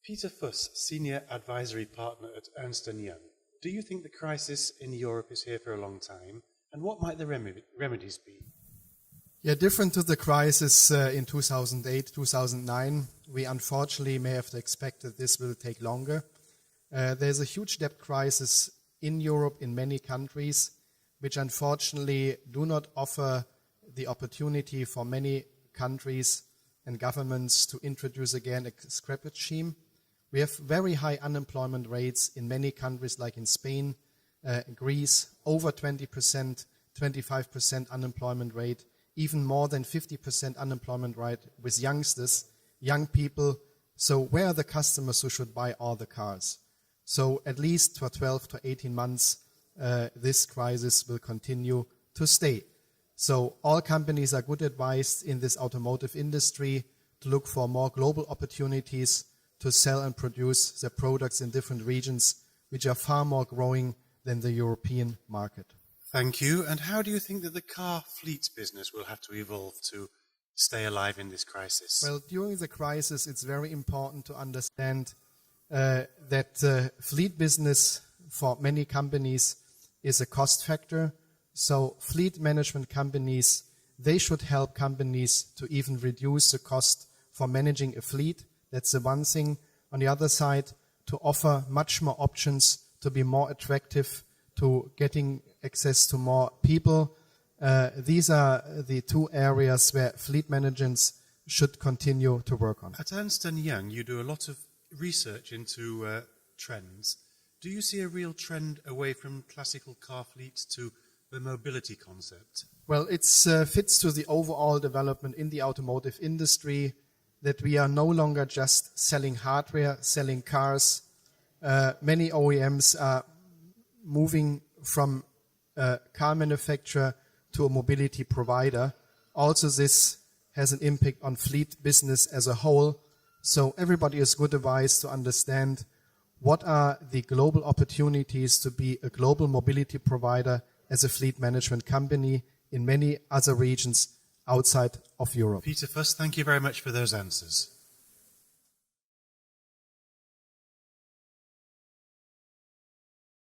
Peter Fuss, Senior Advisory Partner at Ernst Young. Do you think the crisis in Europe is here for a long time? And what might the remedies be? Yeah, different to the crisis in 2008, 2009, we unfortunately may have to expect that this will take longer. There's a huge debt crisis in Europe in many countries, which unfortunately do not offer the opportunity for many countries and governments to introduce again a scrappage scheme. We have very high unemployment rates in many countries, like in Spain, Greece, over 20%, 25% unemployment rate, even more than 50% unemployment rate with youngsters, young people. So where are the customers who should buy all the cars? So at least for 12 to 18 months, this crisis will continue to stay. So all companies are good advised in this automotive industry to look for more global opportunities to sell and produce their products in different regions, which are far more growing than the European market. Thank you. And how do you think that the car fleet business will have to evolve to stay alive in this crisis? Well, during the crisis, it's very important to understand that fleet business for many companies is a cost factor. So fleet management companies, they should help companies to even reduce the cost for managing a fleet. That's the one thing. On the other side, to offer much more options, to be more attractive, to getting access to more people. These are the two areas where fleet managers should continue to work on. At Ernst Young, you do a lot of research into trends. Do you see a real trend away from classical car fleets to the mobility concept? Well, it fits to the overall development in the automotive industry that we are no longer just selling hardware, selling cars. Many OEMs are moving from a car manufacturer to a mobility provider. Also, this has an impact on fleet business as a whole. So everybody is good advised to understand what are the global opportunities to be a global mobility provider as a fleet management company in many other regions outside of Europe. Peter Fuss, thank you very much for those answers.